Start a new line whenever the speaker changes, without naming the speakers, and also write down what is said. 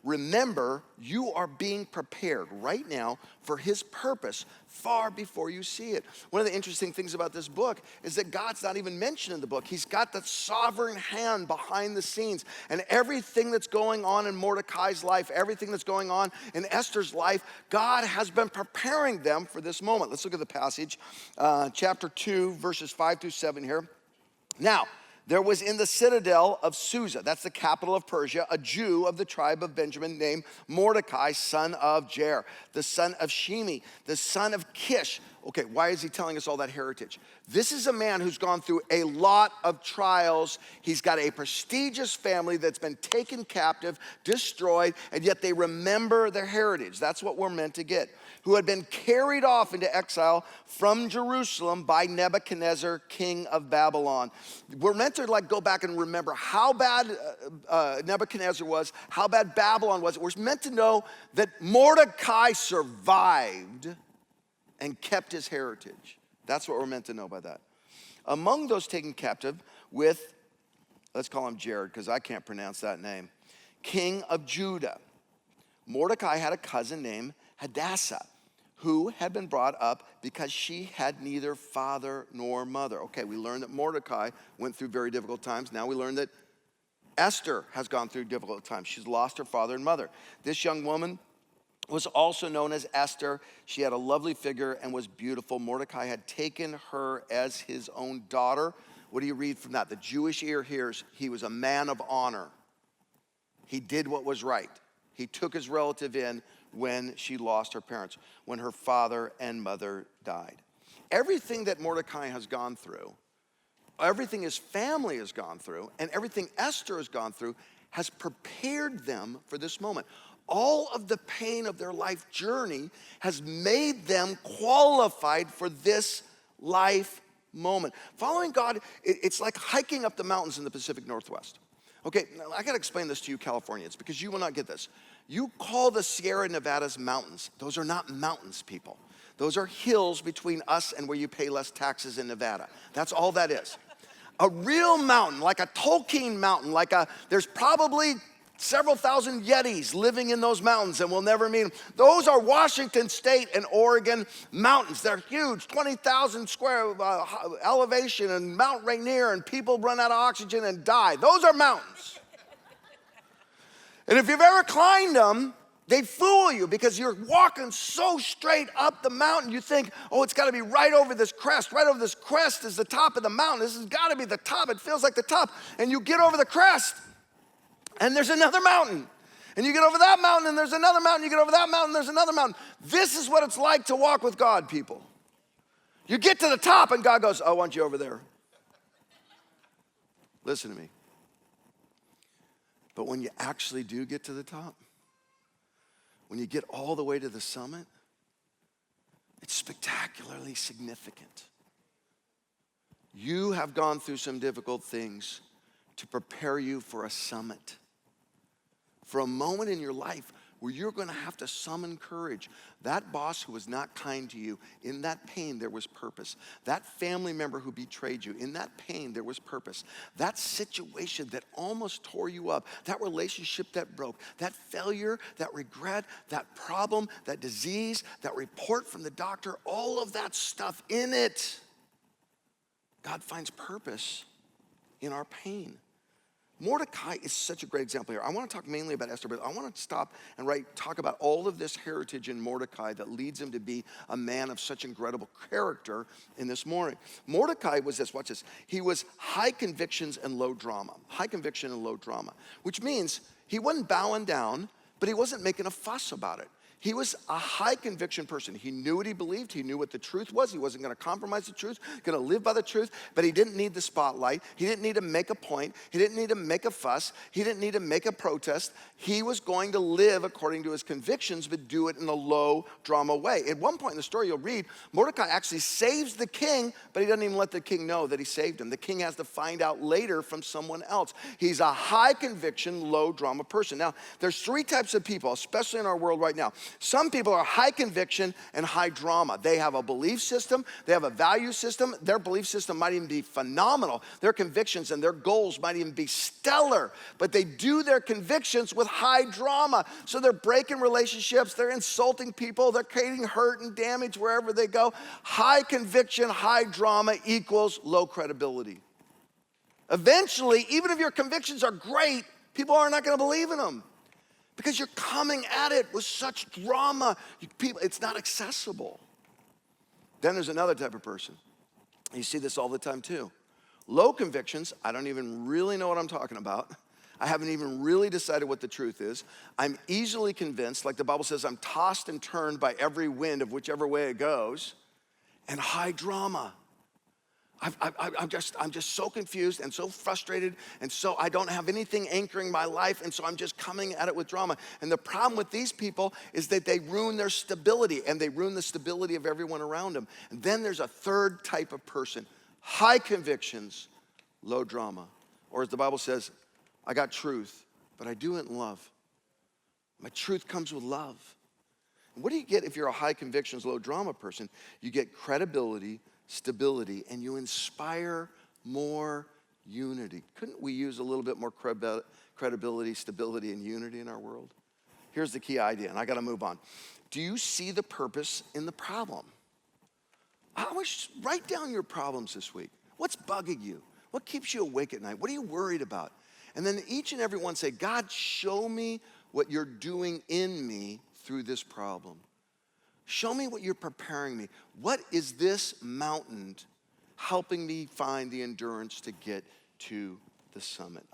remember, you are being prepared right now for his purpose far before you see it. One of the interesting things about this book is that God's not even mentioned in the book. He's got that sovereign hand behind the scenes. And everything that's going on in Mordecai's life, everything that's going on in Esther's life, God has been preparing them for this moment. Let's look at the passage, chapter 2, verses 5 through 7 here. Now, there was in the citadel of Susa, that's the capital of Persia, a Jew of the tribe of Benjamin named Mordecai, son of Jair, the son of Shimi, the son of Kish. Okay, why is he telling us all that heritage? This is a man who's gone through a lot of trials. He's got a prestigious family that's been taken captive, destroyed, and yet they remember their heritage. That's what we're meant to get. Who had been carried off into exile from Jerusalem by Nebuchadnezzar, king of Babylon. We're meant to go back and remember how bad Nebuchadnezzar was, how bad Babylon was. We're meant to know that Mordecai survived and kept his heritage. That's what we're meant to know by that. Among those taken captive with, let's call him Jared because I can't pronounce that name, king of Judah, Mordecai had a cousin named Hadassah, who had been brought up because she had neither father nor mother. Okay, we learned that Mordecai went through very difficult times. Now we learn that Esther has gone through difficult times. She's lost her father and mother. This young woman was also known as Esther. She had a lovely figure and was beautiful. Mordecai had taken her as his own daughter. What do you read from that? The Jewish ear hears he was a man of honor. He did what was right. He took his relative in when she lost her parents, when her father and mother died. Everything that Mordecai has gone through, everything his family has gone through, and everything Esther has gone through has prepared them for this moment. All of the pain of their life journey has made them qualified for this life moment. Following God, it's like hiking up the mountains in the Pacific Northwest. Okay, now I gotta explain this to you Californians because you will not get this. You call the Sierra Nevadas mountains. Those are not mountains, people. Those are hills between us and where you pay less taxes in Nevada. That's all that is. A real mountain, like a Tolkien mountain, there's probably several thousand Yetis living in those mountains and we'll never meet them. Those are Washington State and Oregon mountains. They're huge, 20,000 square elevation and Mount Rainier, and people run out of oxygen and die. Those are mountains. And if you've ever climbed them, they fool you because you're walking so straight up the mountain. You think, oh, it's got to be right over this crest. Right over this crest is the top of the mountain. This has got to be the top. It feels like the top. And you get over the crest, and there's another mountain. And you get over that mountain, and there's another mountain. You get over that mountain, there's another mountain. This is what it's like to walk with God, people. You get to the top, and God goes, I want you over there. Listen to me. But when you actually do get to the top, when you get all the way to the summit, it's spectacularly significant. You have gone through some difficult things to prepare you for a summit, for a moment in your life where you're going to have to summon courage. That boss who was not kind to you, in that pain there was purpose. That family member who betrayed you, in that pain there was purpose. That situation that almost tore you up, that relationship that broke, that failure, that regret, that problem, that disease, that report from the doctor, all of that stuff in it. God finds purpose in our pain. Mordecai is such a great example here. I want to talk mainly about Esther, but I want to stop and talk about all of this heritage in Mordecai that leads him to be a man of such incredible character in this morning. Mordecai was this, watch this. He was high convictions and low drama. High conviction and low drama, which means he wasn't bowing down, but he wasn't making a fuss about it. He was a high conviction person. He knew what he believed. He knew what the truth was. He wasn't going to compromise the truth, going to live by the truth, but he didn't need the spotlight. He didn't need to make a point. He didn't need to make a fuss. He didn't need to make a protest. He was going to live according to his convictions, but do it in a low drama way. At one point in the story you'll read, Mordecai actually saves the king, but he doesn't even let the king know that he saved him. The king has to find out later from someone else. He's a high conviction, low drama person. Now, there's three types of people, especially in our world right now. Some people are high conviction and high drama. They have a belief system, they have a value system. Their belief system might even be phenomenal. Their convictions and their goals might even be stellar, but they do their convictions with high drama. So they're breaking relationships, they're insulting people, they're creating hurt and damage wherever they go. High conviction, high drama equals low credibility. Eventually, even if your convictions are great, people are not going to believe in them because you're coming at it with such drama. It's not accessible. Then there's another type of person. You see this all the time too. Low convictions, I don't even really know what I'm talking about. I haven't even really decided what the truth is. I'm easily convinced, like the Bible says, I'm tossed and turned by every wind of whichever way it goes. And high drama. I'm just so confused and so frustrated, and so I don't have anything anchoring my life, and so I'm just coming at it with drama. And the problem with these people is that they ruin their stability, and they ruin the stability of everyone around them. And then there's a third type of person, high convictions, low drama. Or as the Bible says, I got truth, but I do it in love. My truth comes with love. What do you get if you're a high convictions, low drama person? You get credibility, stability, and you inspire more unity. Couldn't we use a little bit more credibility, stability, and unity in our world? Here's the key idea, and I gotta move on. Do you see the purpose in the problem? Write down your problems this week. What's bugging you? What keeps you awake at night? What are you worried about? And then each and every one say, God, show me what you're doing in me through this problem. Show me what you're preparing me. What is this mountain helping me find the endurance to get to the summit?